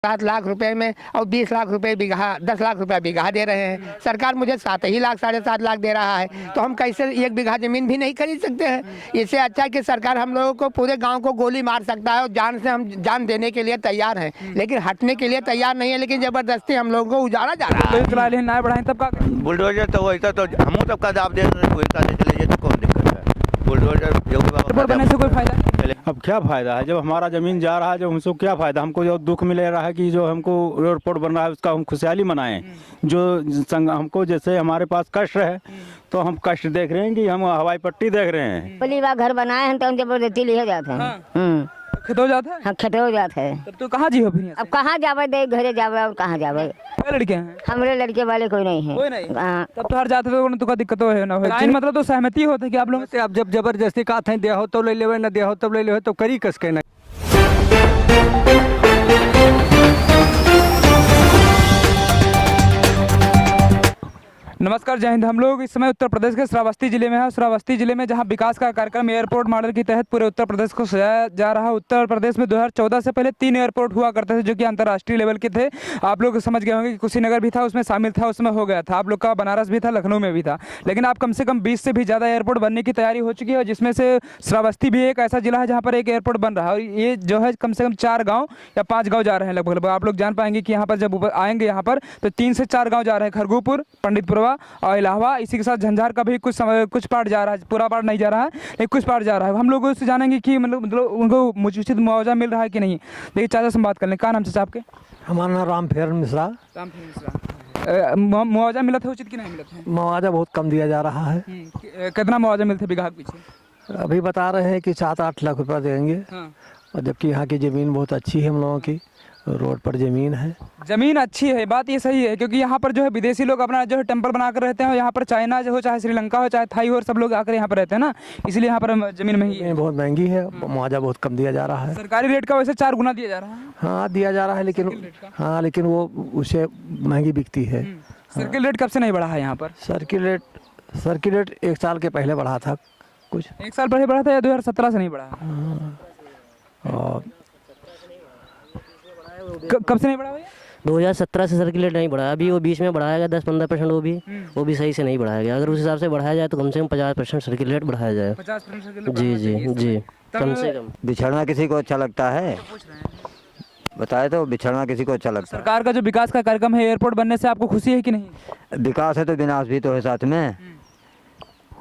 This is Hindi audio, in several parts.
7 लाख रुपए में और 20 लाख रुपए बीघा, 10 लाख रुपया बीघा दे रहे हैं। सरकार मुझे 7 ही लाख, 7.5 लाख दे रहा है, तो हम कैसे 1 बीघा जमीन भी नहीं खरीद सकते हैं। इससे अच्छा है कि सरकार हम लोगों को पूरे गांव को गोली मार सकता है और जान से हम जान देने के लिए तैयार हैं, लेकिन हटने के लिए तैयार नहीं है, लेकिन जबरदस्ती हम लोगों को उजाड़ा जा रहा है। बुलडोजर तो वैसा तो हम सबका दाब दे वैसा से चले जाए तो कौन दिक्कत है। बुलडोजर बनने से कोई फायदा नहीं। अब क्या फायदा है जब हमारा जमीन जा रहा है, जब हमको क्या फायदा, हमको जो दुख मिल रहा है कि जो हमको एयरपोर्ट बन रहा है उसका हम खुशहाली मनाएं। जो हमको जैसे हमारे पास कष्ट है तो हम कष्ट देख रहे हैं कि हम हवाई पट्टी देख रहे हैं। पहली बार घर बनाए हैं तो हम जबरदस्ती लिए जाते हैं। खेत हो जाता है। हाँ खेत हो जाते हैं। तब तो कहाँ जी हो फिर? अब कहाँ जावे, दे घरे जावे और कहाँ जावे। क्या लड़के हैं? हमारे लड़के वाले कोई नहीं है। कोई नहीं। हाँ। तब तो हर जाते तो का दिक्कत है ना। लाइन मतलब तो सहमति होता है कि आप लोग से अब जब जबरदस्ती का थे दे हो तो ले लेवे, न दे हो तब ले लेवे, तो करी कस के ना। नमस्कार, जय हिंद। हम लोग इस समय उत्तर प्रदेश के श्रावस्ती जिले में है। श्रावस्ती जिले में जहां विकास का कार्यक्रम एयरपोर्ट मॉडल के तहत पूरे उत्तर प्रदेश को सजाया जा रहा है। उत्तर प्रदेश में 2014 से पहले 3 एयरपोर्ट हुआ करते थे जो कि अंतर्राष्ट्रीय लेवल के थे। आप लोग समझ गए होंगे कि कुशीनगर भी था, उसमें शामिल था, उसमें हो गया था। आप लोग का बनारस भी था, लखनऊ में भी था। लेकिन अब कम से कम 20 से भी ज़्यादा एयरपोर्ट बनने की तैयारी हो चुकी है, जिसमें से श्रावस्ती भी एक ऐसा जिला है जहाँ पर एक एयरपोर्ट बन रहा है। और ये जो है कम से कम 4 गाँव या 5 गाँव जा रहे हैं लगभग। आप लोग जान पाएंगे कि यहाँ पर जब आएंगे यहाँ पर तो 3 से 4 गाँव जा रहे हैं। खरगोपुर, पंडितपुरवा और इलाहाबाद, इसी के साथ झंझार का भी कुछ पार्ट जा रहा है। पूरा पार्ट नहीं जा रहा है लेकिन कुछ पार्ट जा रहा है। हम लोग उससे जानेंगे कि मतलब उनको उचित मुआवजा मिल रहा है कि नहीं। देखिए चाचा से बात कर लें। क्या नाम चाचा आपके? हमारा नाम रामफेर मिश्रा। मुआवजा मिला था उचित कि नहीं मिला था? मुआवजा बहुत कम दिया जा रहा है। कितना मुआवजा मिलता है बीघा के पीछे? अभी बता रहे हैं कि 7-8 लाख रुपया देंगे। और जबकि यहाँ की ज़मीन बहुत अच्छी है, हम लोगों की रोड पर ज़मीन है। ज़मीन अच्छी है, बात ये सही है, क्योंकि यहाँ पर जो है विदेशी लोग अपना जो है टेम्पल बनाकर रहते हैं। यहाँ पर चाइना जो हो, चाहे श्रीलंका हो, चाहे थाई हो, सब लोग आकर यहाँ पर रहते हैं ना, इसलिए यहाँ पर ज़मीन महंगी है। बहुत महंगी है, मुआवजा बहुत कम दिया जा रहा है। सरकारी रेट का वैसे 4 गुना दिया जा रहा है। हाँ दिया जा रहा है, लेकिन वो उससे महंगी बिकती है। सर्किल रेट कब से नहीं बढ़ा है यहाँ पर? सर्किल रेट 1 साल के पहले बढ़ा था कुछ। 1 साल पहले बढ़ा था या 2017 से नहीं बढ़ा? और कब से नहीं बढ़ा भैया? 2017 से सर्किल रेट नहीं बढ़ाया। अभी वो बीच में बढ़ाया गया 10-15%। वो भी सही से नहीं बढ़ाया गया। अगर उस हिसाब से बढ़ाया जाए तो कम से कम 50% सर्किल रेट बढ़ाया जाए। 50% जी कम से कम। बिछड़ना किसी को अच्छा लगता है? बताए तो बिछड़ना किसी को अच्छा लगता है। सरकार का जो विकास का कार्यक्रम है एयरपोर्ट बनने से आपको खुशी है कि नहीं? विकास है तो विनाश भी तो है साथ में।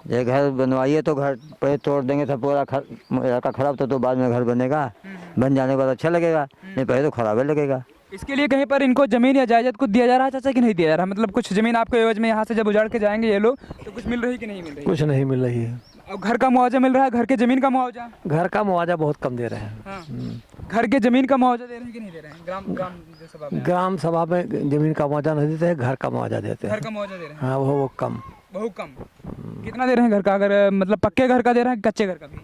एक घर बनवाइए तो घर पे तोड़ देंगे तो पूरा इलाका खराब, तो बाद में घर बनेगा। बन जाने के बाद अच्छा लगेगा, नहीं पहले तो खराब ही लगेगा। इसके लिए कहीं पर इनको जमीन या जायदाद कुछ दिया जा रहा है चाचा कि नहीं दिया जा रहा? मतलब कुछ जमीन आपको एवज में यहाँ से जब उजाड़ के जाएंगे ये लोग तो कुछ मिल रही कि नहीं मिल रही? कुछ नहीं मिल रही है। और घर का मुआवजा मिल रहा है? घर के जमीन का मुआवजा? घर का मुआवजा बहुत कम दे रहे हैं। घर के जमीन का मुआवजा दे रहे हैं कि नहीं दे रहे हैं? ग्राम सभा में जमीन का मुआवजा नहीं देते हैं, घर का मुआवजा देते हैं। घर का मुआवजा दे रहे हैं? हाँ वो कम, बहुत कम। कितना दे रहे हैं घर का? अगर मतलब पक्के घर का दे रहे हैं, कच्चे घर का भी?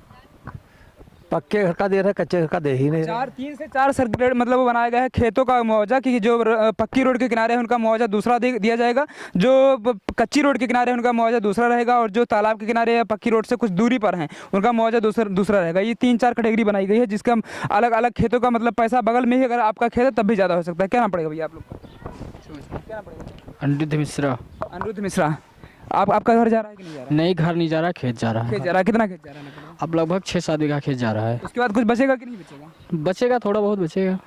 पक्के घर का दे रहे हैं, कच्चे घर का दे ही नहीं। 3 से 4 सर्किल मतलब वो बनाया गया है खेतों का मुआवजा कि जो पक्की रोड के किनारे है उनका मुआवजा दूसरा दिया जाएगा, जो कच्ची रोड के किनारे है उनका मुआवजा दूसरा रहेगा, और जो तालाब के किनारे या पक्की रोड से कुछ दूरी पर हैं उनका मुआवजा दूसरा रहेगा। ये 3-4 कैटेगरी बनाई गई है, जिसका अलग अलग खेतों का मतलब पैसा बगल में ही अगर आपका खेत है तब भी ज़्यादा हो सकता है। क्या नाम पड़ेगा भैया आप लोग का? अनिरुद्ध मिश्रा। अनिरुद्ध मिश्रा। आपका घर जा रहा है कि नहीं जा रहा? नहीं, घर नहीं जा रहा, खेत जा रहा है। खेत जा रहा है। कितना खेत जा रहा है? अब लगभग 6-7 बीघा खेत जा रहा है। उसके बाद कुछ बचेगा कि नहीं बचेगा? बचेगा, थोड़ा बहुत बचेगा।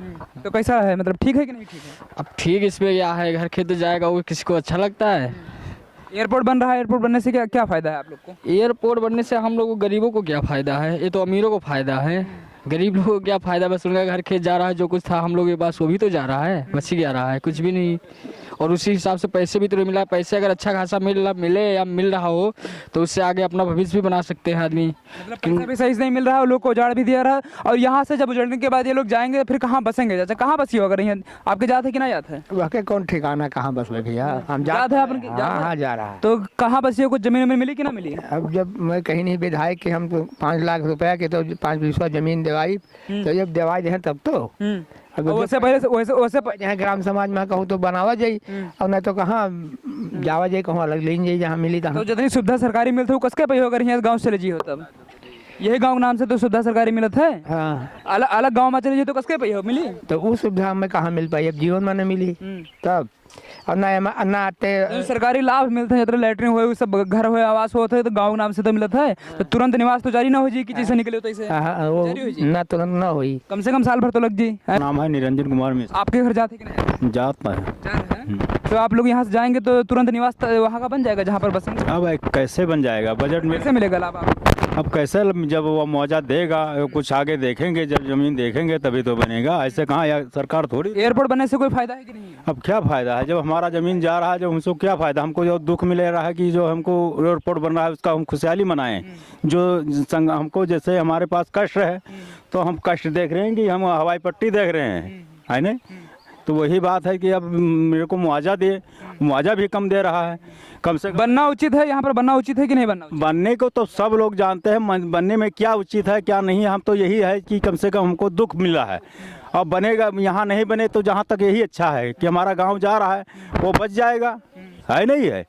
तो कैसा है, मतलब ठीक है कि नहीं ठीक है? अब ठीक इसमें क्या है, घर खेत जाएगा वो किसी को अच्छा लगता है। एयरपोर्ट बन रहा है, एयरपोर्ट बनने से क्या फ़ायदा है आप लोग को? एयरपोर्ट बनने से हम लोग गरीबों को क्या फ़ायदा है? ये तो अमीरों को फ़ायदा है, गरीब लोगों को क्या फ़ायदा? बस उनका घर खेत जा रहा है, जो कुछ था हम लोग के पास वो भी तो जा रहा है, बच ही जा रहा है, कुछ भी नहीं। और उसी हिसाब से पैसे भी तो नहीं मिला है। पैसे अगर अच्छा खासा मिले या मिल रहा हो तो उससे आगे अपना भविष्य भी बना सकते हैं आदमी। मतलब पैसा भी सही से नहीं मिल रहा है, लोग को उजाड़ भी दिया रहा है। और यहाँ से जब उजड़ने के बाद ये लोग जाएंगे फिर कहाँ बसेंगे चाचा? कहाँ बसी हो अगर यहाँ आपके जात है कि ना जात है? वाकई कौन ठिकाना कहाँ बस में भैया, हम जात है आपने? हाँ जा रहा है। तो कहाँ बसी हो? कुछ जमीन में मिली कि ना मिली? अब जब मैं कहीं नहीं विधायक कि हम तो 5 लाख रुपया के तो 5 बीसवा जमीन दिवाई, तो जब दिवाई है तब तो वैसे यहाँ ग्राम समाज में कहूँ तो बनावा जाई, और नहीं तो कहाँ जावा जाई, कहूँ अलग लेन जाई जहाँ मिली। तो जितनी सुविधा सरकारी मिलती है वो कसके पे हो, अगर यहाँ गाँव से चले जी हो तब यही गाँव के नाम से तो सुविधा सरकारी मिलत है। हाँ, अलग अलग गाँव में चले जाइए तो कसके पैसा मिली। तो वो सुविधा हमें कहाँ मिल पाई, अब जीवन में न मिली तब। और ना आते जो सरकारी लाभ मिलते हैं, मतलब लैट्रिन हुए, सब घर हुए, आवास होते है, तो गाँव के नाम से तो मिलता है, तो तुरंत निवास तो जारी ना हो जी कि जैसे निकले तो ऐसे वो जारी हो जी। ना तुरंत ना हुई। कम से कम साल भर तो लग जी। नाम है निरंजन कुमार मिश्र। आपके घर जाते कि नहीं? जाता है। तो आप लोग यहाँ से जाएंगे तो तुरंत निवास वहाँ का बन जाएगा जहाँ पर बसेंगे। अब कैसे बन जाएगा, बजट में कैसे मिलेगा लाभ आपको? अब कैसे, जब वो मुआवजा देगा, कुछ आगे देखेंगे, जब जमीन देखेंगे तभी तो बनेगा। ऐसे कहाँ, या सरकार थोड़ी। एयरपोर्ट बनने से कोई फायदा है कि नहीं? अब क्या फायदा है, जब हमारा जमीन जा रहा है, जब हमको क्या फायदा, हमको जो दुख मिल रहा है कि जो हमको एयरपोर्ट बन रहा है उसका हम खुशहाली मनाएं। जो हमको जैसे हमारे पास कष्ट है तो हम कष्ट देख रहे हैं कि हम हवाई पट्टी देख रहे हैं, है ना। तो वही बात है कि अब मेरे को मुआवजा दे, मुआवजा भी कम दे रहा है। कम से कम बनना उचित है, यहाँ पर बनना उचित है कि नहीं बनना उचित? बनने को तो सब लोग जानते हैं, बनने में क्या उचित है क्या नहीं है। हम तो यही है कि कम से कम हमको दुख मिला है, और बनेगा। यहाँ नहीं बने तो जहाँ तक यही अच्छा है कि हमारा गांव जा रहा है वो बच जाएगा, है नहीं है।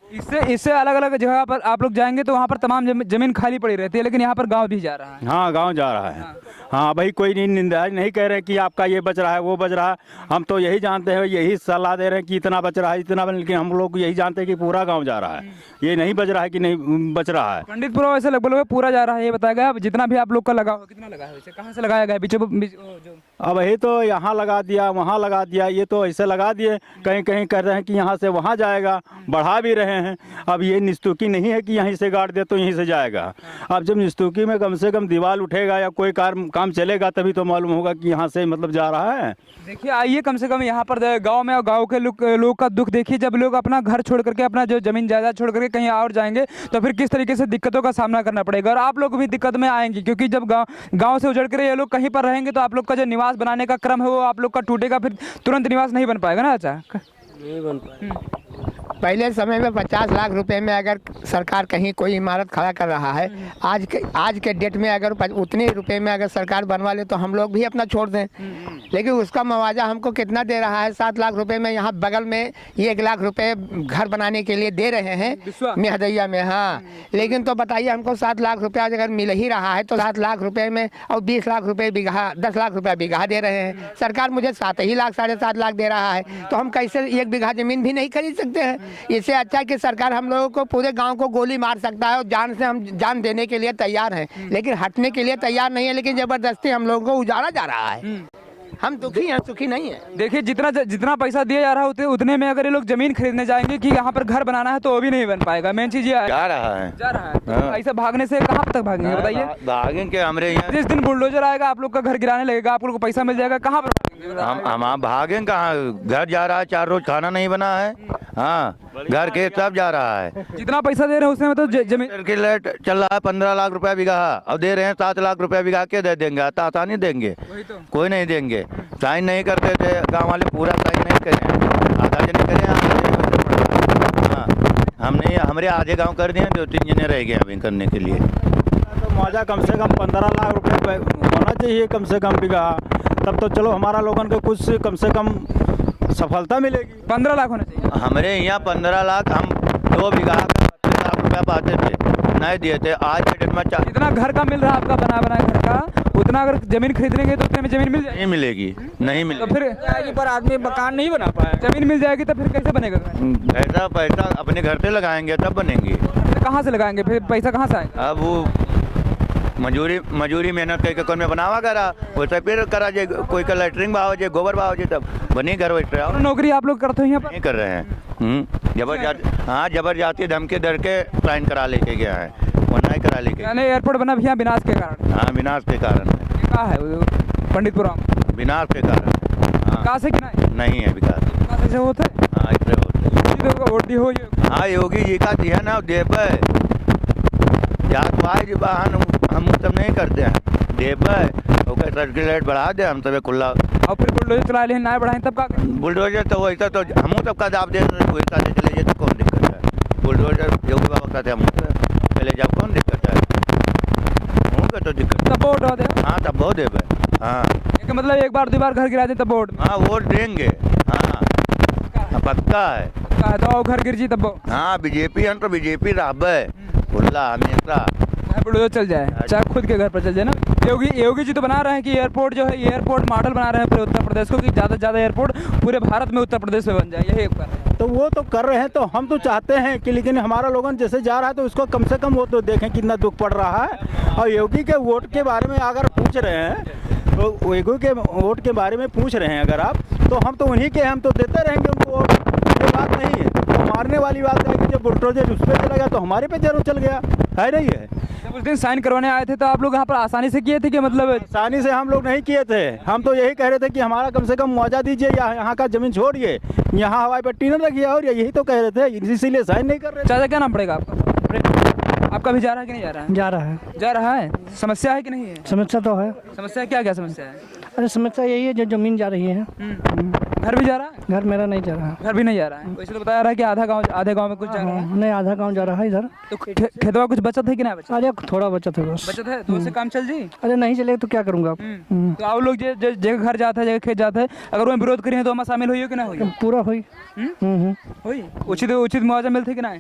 इससे अलग अलग जगह पर आप लोग जाएंगे तो वहाँ पर तमाम जमीन खाली पड़ी रहती है, लेकिन यहाँ पर गांव भी जा रहा है। हाँ, गांव जा रहा है। हाँ भाई, कोई निंदा नहीं कह रहे कि आपका ये बच रहा है वो बच रहा है। हम तो यही जानते हैं, यही सलाह दे रहे हैं कि इतना बच रहा है इतना, लेकिन हम लोग यही जानते हैं कि पूरा गांव जा रहा है, ये नहीं बच रहा है कि नहीं बच रहा है। पंडितपुरा वैसे लगभग पूरा जा रहा है, ये बताया गया। अब जितना भी आप लोग का लगा हो, कितना लगा है वैसे, कहाँ से लगाया गया है? अब यही तो यहाँ लगा दिया, वहाँ लगा दिया, ये तो ऐसे लगा दिए। कहीं कहीं कर रहे हैं कि यहाँ से वहाँ जाएगा, बढ़ा भी रहे हैं। अब ये निस्तुकी नहीं है कि यहीं से गाड़ दे तो यहीं से जाएगा। अब जब निस्तुकी में कम से कम दीवार उठेगा या कोई काम चलेगा तभी तो मालूम होगा कि यहाँ से मतलब जा रहा है। देखिए, आइए कम से कम यहाँ पर गांव में और गांव के लोग का दुख देखिए। जब लोग अपना घर छोड़ करके, अपना जो जमीन जायदाद छोड़ करके कहीं और जाएंगे तो फिर किस तरीके से दिक्कतों का सामना करना पड़ेगा, और आप लोग भी दिक्कत में आएंगे, क्योंकि जब गाँव से उजड़ कर ये लोग कहीं पर रहेंगे तो आप लोग का जो निवास बनाने का क्रम है वो आप लोग का टूटेगा, फिर तुरंत निवास नहीं बन पाएगा ना। अच्छा, नहीं बन पाएगा। पहले समय में 50 लाख रुपए में अगर सरकार कहीं कोई इमारत खड़ा कर रहा है, आज के डेट में अगर उतने रुपए में अगर सरकार बनवा ले तो हम लोग भी अपना छोड़ दें। लेकिन उसका मुआवजा हमको कितना दे रहा है? 7 लाख रुपए में। यहाँ बगल में 1 लाख रुपए घर बनाने के लिए दे रहे हैं मेहदैया में। हाँ, लेकिन तो बताइए हमको 7 लाख रुपया अगर मिल ही रहा है तो 7 लाख रुपए में और 20 लाख रुपए बीघा, 10 लाख रुपया बीघा दे रहे हैं। सरकार मुझे 7 ही लाख, 7.5 लाख दे रहा है, तो हम कैसे 1 बीघा जमीन भी नहीं खरीद सकते हैं? इससे अच्छा कि सरकार हम लोगों को पूरे गांव को गोली मार सकता है, और जान से हम जान देने के लिए तैयार हैं, लेकिन हटने के लिए तैयार नहीं है। लेकिन जबरदस्ती हम लोगों को उजाड़ा जा रहा है। हम दुखी हैं, सुखी नहीं है। देखिए, जितना पैसा दिया जा रहा है उतने में अगर ये लोग जमीन खरीदने जाएंगे कि यहाँ पर घर बनाना है तो वो भी नहीं बन पाएगा। मेन चीज ये है, जा रहा है। तो ऐसा भागने से कहाँ तक भागेंगे बताइए? भागेंगे हमारे यहाँ। जिस दिन बुलडोजर आएगा आप लोग का घर गिराने लगेगा, आप लोग को पैसा मिल जाएगा, कहाँ पर हम भागेंगे कहाँ? घर जा रहा है, 4 रोज खाना नहीं बना है। हाँ, घर के सब जा रहा है। जितना पैसा दे रहे हैं उसमें मतलब जमीन की रेट चल रहा है 15 लाख रुपया बीघा, और दे रहे हैं 7 लाख रुपया बीघा के दे देंगे? आता नहीं देंगे, कोई नहीं देंगे। साइन नहीं करते थे गाँव वाले, पूरा साइन नहीं करे, आधा जने करे। हाँ, हम नहीं, हमारे आधे गाँव कर दिए, 2-3 जने रह गए अभी करने के लिए। तो मुआवजा कम से कम 15 लाख रुपए होना चाहिए कम से कम बीघा, तब तो चलो हमारा लोगों को कुछ कम से कम सफलता मिलेगी। 15 लाख होना चाहिए हमारे यहाँ। 15 लाख, हम 2 बीघा 25 लाख रुपया पाते थे, नहीं दिए थे। आज के डेट में जितना घर का मिल रहा है आपका बना घर का, उतना अगर जमीन खरीदेंगे तो उतने में जमीन मिल जाएगी? नहीं मिलेगी, नहीं मिलेगी। तो फिर पर आदमी मकान नहीं बना पाया, जमीन मिल जाएगी तो फिर कैसे बनेगा? पैसा अपने घर से लगाएंगे तब बनेंगे। कहाँ से लगाएंगे फिर? पैसा कहाँ से आएगा? अब वो मजूरी मेहनत करके कौन में बनावा करा, वैसे फिर करा जे कोई का लैटरिंग भाव जे, गोबर भाव जे, तब बनी घर वैसे। और नौकरी आप लोग करते हो यहाँ पर? नहीं कर रहे हैं। जबरदस्ती धमकी दर के साइन करा लेके गया है, वरना ही करा लेके। यानी एयरपोर्ट बना भी यहाँ विनाश के कारण? हाँ, विनाश के कारण है। क्या है पंडितपुरा विनाश के कारण। हाँ, विकास है कि नहीं? है विकास। ऐसे होते? हाँ, ऐसे होते। हो हाँ, योगी जी का दिया ना दे पे जातवाई बहन, हम सब नहीं करते हैं। दे पे सर्कुलेट बढ़ा दे, हम सब खुला। और फिर बुलडोजर चला ले ना बढ़ाएं तब का? बुलडोजर तो वैसा तो हम सबका दाब दे वैसा से चले जाए तो कौन दिक्कत है? बुलडोजर योगी बाबा कहते हम चले जाओ, कौन दिक्कत है? होगा तो दिक्कत तब वोट हो दे। हाँ, तब बहुत दे। हाँ, मतलब एक बार 2 बार घर गिरा दे तब वोट? हाँ, वोट देंगे। हाँ, पक्का है। तो घर गिर जी तब? हाँ, बीजेपी हम तो बीजेपी रहबे खुला हमेशा। चाहे बुलडोजर चल जाए, चाहे खुद के घर पर चल जाए ना। योगी जी तो बना रहे हैं कि एयरपोर्ट जो है एयरपोर्ट मॉडल बना रहे हैं पूरे उत्तर प्रदेश को, कि ज़्यादा से ज़्यादा एयरपोर्ट पूरे भारत में उत्तर प्रदेश में बन जाए, यही एक बात है। तो वो तो कर रहे हैं, तो हम तो चाहते हैं कि, लेकिन हमारा लोगन जैसे जा रहा है तो उसको कम से कम वो तो देखें कितना दुख पड़ रहा है। और योगी के वोट के बारे में अगर पूछ रहे हैं, तो योगी के वोट के बारे में पूछ रहे हैं अगर आप, तो हम तो उन्हीं के, हम तो देते रहेंगे उनको वोट। ये बात नहीं है, तो मारने वाली बात है कि जब बुलडोजर उस पर चला गया तो हमारे पे जरूर चल गया है, नहीं है। जब उस दिन साइन करवाने आए थे तो आप लोग यहाँ पर आसानी से किए थे कि मतलब आसानी से हम लोग नहीं किए थे, हम तो यही कह रहे थे कि हमारा कम से कम मुआवजा दीजिए, या यहाँ का ज़मीन छोड़िए, यहाँ हवाई पट्टी न लगी, और यही तो कह रहे थे, इसीलिए साइन नहीं कर रहे। चाचा क्या नाम पड़ेगा आपका भी जा रहा है कि नहीं जा रहा है? जा रहा है। समस्या है कि नहीं है? समस्या तो है। समस्या क्या समस्या है? अरे समस्या यही है जो जमीन जा रही है। घर भी जा रहा है? घर मेरा नहीं जा रहा है। घर भी नहीं जा रहा है। वैसे तो बताया रहा है कि आधे गांव में कुछ जा रहा है। नहीं, आधा गांव जा रहा है इधर। तो खेतवा कुछ बचत है कि नहीं बचत? अरे थोड़ा बचत है बस। बचत है तो उससे काम चल जी। अरे नहीं चलेगा तो क्या करूँगा। तो आप लोग जगह घर जाता है, जगह खेत जाता है, अगर वो विरोध करें तो हम शामिल हुई हो कि ना हुई? पूरा हुई। हुई। उचित मुआवजा मिलते कि ना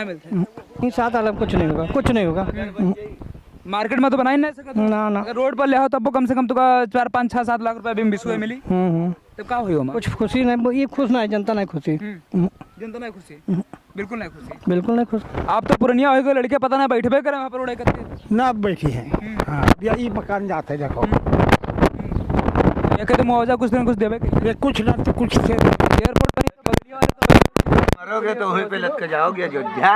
मिलते? 7 अलग कुछ नहीं होगा, कुछ नहीं होगा। मार्केट में तो बना ही नहीं सकता ना। अगर रोड पर ले आओ तब वो कम से कम तो 4, 5, 6, 7 लाख रुपए भी बिस्कुए मिली। तो क्या हुई होगा? कुछ खुशी नहीं, ये खुश ना है, जनता नहीं खुशी। जनता नहीं खुशी, बिल्कुल नहीं खुशी। बिल्कुल नहीं खुश। आप तो पुरनिया हो गए, लड़के पता ना बैठे करें वहाँ पर रोड करते ना बैठी है। ये मकान जाते हैं, देखो ये कहते मुआवजा कुछ ना कुछ देवे, कुछ ना तो कुछ एयरपोर्ट पर मरोगे तो वहीं पे लटक जाओगे अयोध्या।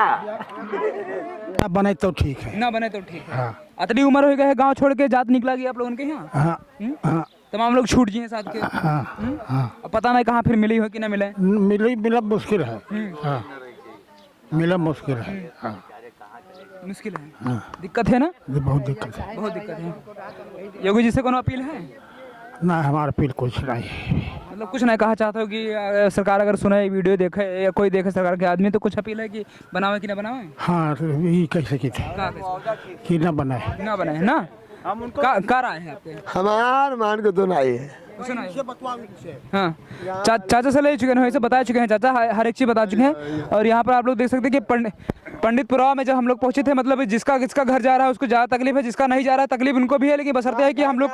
ना बने तो ठीक है, ना बने तो ठीक है। अतनी उम्र हो गया है, गांव छोड़ के जात निकला गया आप लोगों के यहाँ। तमाम लोग छूट जिए साथ के। अब पता नहीं कहाँ फिर मिली हो कि ना मिले। मिला मुश्किल है। मिला मुश्किल है। मुश्किल है, दिक्कत है ना? बहुत दिक्कत है, बहुत दिक्कत है। योगी जी से कोनो अपील है? ना हमारा अपील कुछ नहीं, मतलब कुछ नहीं कहा चाहते हो कि सरकार अगर सुने, वीडियो देखे या कोई देखे सरकार के आदमी, तो कुछ अपील है कि बनावे कि ना बनावे? हाँ, ये कैसे की थी कि ना बनाए ना। हम उनको कार आए हैं आपके? हमार मान को दोनों आए हैं। हाँ, चाचा से ले चुके हैं, इसे बता चुके हैं चाचा, हर एक चीज़ बता चुके हैं। और यहाँ पर आप लोग देख सकते हैं कि पंडितपुरा में जब हम लोग पहुंचे थे, मतलब जिसका घर जा रहा है उसको ज़्यादा तकलीफ है, जिसका नहीं जा रहा है तकलीफ उनको भी है, लेकिन बशर्ते है कि हम लोग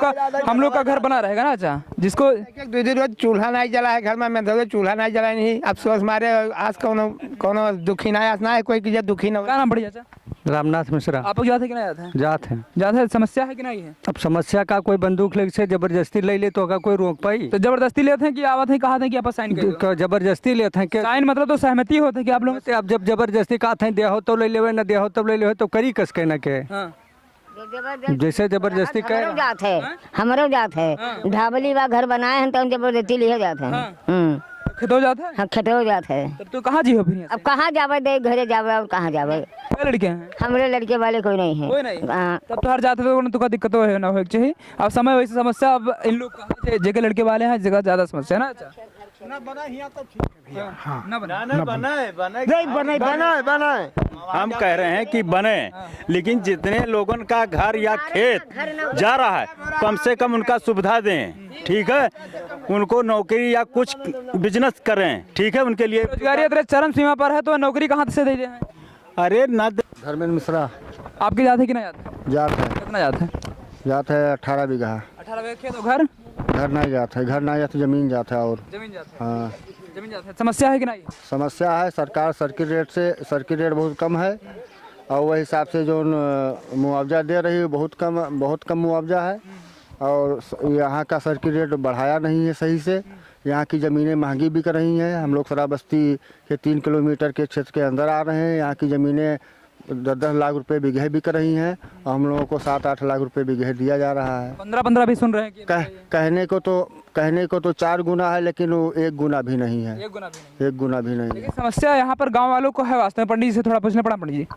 का घर बना रहेगा ना। अच्छा, जिसको 2 रोज चूल्हा नहीं जला है घर में, मैं 2 चूल्हा नहीं जला नहीं, अफसोस मारे आज कोनो दुखी ना आज ना है कोई की दुखी ना। क्या नाम बढ़िया चाचा? रामनाथ मिश्रा। आप लोग जाते हैं कि नहीं जाते हैं? जाते हैं। समस्या है कि नहीं है? अब समस्या का कोई बंदूक लेके से जबरदस्ती ले ले तो अगर कोई रोक पाई तो जबरदस्ती लेते हैं कि आवत है, कहा थे कि आप साइन करें? जबरदस्ती लेते हैं। साइन मतलब तो सहमति होते हैं कि आप लोग। अब जब जबरदस्ती कहते हैं देहो तो ले ले, न देहो तब ले ले, तो करी कस के न के। जैसे जबरदस्ती कह जात है, हमारे जात है, ढाबली बा घर बनाए हैं तो हम जबरदस्ती लिए जाते हैं। खेतो जाते हैं? हाँ, खेतो जाते हैं। तब तो कहाँ जी हो फिर? अब कहाँ जावे, दे घरे जावे और कहाँ जावे? लड़के हैं हमारे लड़के वाले कोई नहीं है। कोई नहीं। तब तो हर जाते तो का दिक्कत हो ना हो चाहिए। अब समय वैसे समस्या, अब इन लोग कहाँ जगह लड़के वाले हैं, जगह ज्यादा समस्या ना। अच्छा, ना बना ही तो ठीक है। हाँ, ना बनाए। हम कह रहे हैं कि बने, लेकिन जितने लोगों का घर या खेत जा रहा है कम से कम उनका सुविधा दें, ठीक है? उनको नौकरी या कुछ बिजनेस करें, ठीक है? उनके लिए रोजगारी चरम सीमा पर है, तो नौकरी कहाँ से दे दें? अरे ना। धर्मेंद्र मिश्रा। आपके जाते कि नहीं जाते? जाते हैं। कितना जाते हैं? जाते है 18 बीघा। 18 बीघा खेत और घर नहीं जाता है, घर नहीं जाता, जमीन जाता है। और जमीन जाता है? हाँ, जमीन जाता है। समस्या है कि नहीं? समस्या है, सरकार सर्किट रेट बहुत कम है, और वही हिसाब से जो मुआवजा दे रही है बहुत कम मुआवजा है, और यहाँ का सर्किट रेट बढ़ाया नहीं है सही से। यहाँ की ज़मीनें महंगी बिक रही हैं। हम लोग शराबस्ती के 3 किलोमीटर के क्षेत्र के अंदर आ रहे हैं। यहाँ की ज़मीनें 10-10 लाख रुपए बीघे बिक रही हैं, और हम लोगों को 7-8 लाख रुपए बीघे दिया जा रहा है। 15-15 भी सुन रहे हैं कि कहने को तो 4 गुना है, लेकिन वो 1 गुना भी नहीं है। 1 गुना भी नहीं। 1 गुना भी नहीं है। समस्या यहाँ पर गाँव वालों को है वास्तव में। पंडित जी से थोड़ा पूछना पड़ा। पंडित जी,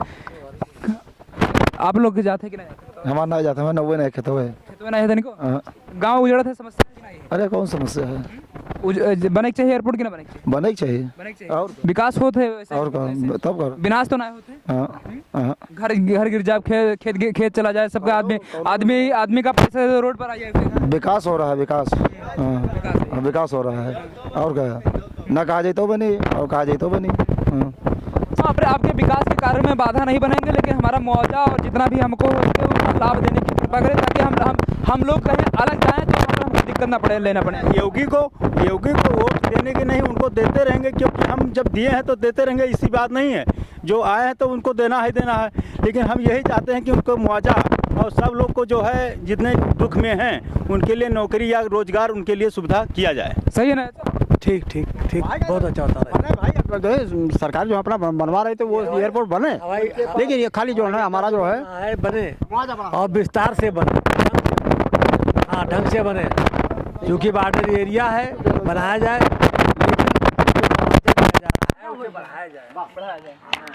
आप लोग के जाते कि नहीं? हमारा नहीं जाता है, 90 नहीं खेतों है। खेतों नहीं है को गाँव उजड़ा था, समस्या कि नहीं? अरे कौन समस्या है? बने चाहिए एयरपोर्ट की ना बने चाहिए? बने चाहिए और विकास होते और तब कर विनाश तो नहीं होते। घर गिर जाए, खेत चला जाए, सबका आदमी का पैसा रोड पर आ जाए। विकास हो रहा है, विकास हो रहा है। और क्या, ना कहा जाए तो बनी और कहा जाए तो बनी। आपके विकास के कार्य में बाधा नहीं बनेंगे, लेकिन हमारा मुआवजा और जितना भी हमको हो सके उसका लाभ देने की कृपा करें, ताकि हम लोग कहीं अलग जाएं तो हमको दिक्कत ना पड़े, लेना पड़े। योगी को वोट देने के नहीं, उनको देते रहेंगे, क्योंकि हम जब दिए हैं तो देते रहेंगे, इसी बात नहीं है। जो आए हैं तो उनको देना है, लेकिन हम यही चाहते हैं कि उनको मुआवजा और सब लोग को जो है जितने दुख में हैं उनके लिए नौकरी या रोजगार उनके लिए सुविधा किया जाए। सही है ना? ठीक ठीक ठीक, बहुत अच्छा होता है भाई। सरकार जो अपना बनवा रही थी वो एयरपोर्ट बने, लेकिन ये खाली जो है हमारा जो है बने और विस्तार से बने, हाँ ढंग से बने, क्योंकि बॉर्डर एरिया है, बनाया जाए,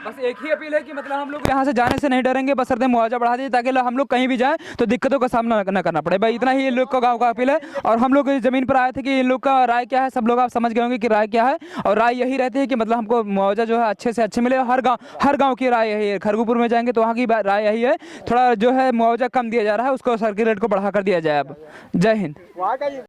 बस एक ही अपील है कि मतलब हम लोग यहाँ से जाने से नहीं डरेंगे, बस सरदे मुआवजा बढ़ा दीजिए ताकि हम लोग कहीं भी जाएं तो दिक्कतों का सामना न करना पड़े। भाई इतना ही इन लोग का गाँव का अपील है। और हम लोग ज़मीन पर आए थे कि इन लोग का राय क्या है, सब लोग आप समझ गए होंगे कि राय क्या है। और राय यही रहती है कि मतलब हमको मुआवजा जो है अच्छे से अच्छे मिले। हर गाँव की राय यही है। खरगुपुर में जाएंगे तो वहाँ की राय यही है, थोड़ा जो है मुआवजा कम दिया जा रहा है, उसको सर्किल रेट को बढ़ा कर दिया जाए। अब जय हिंद।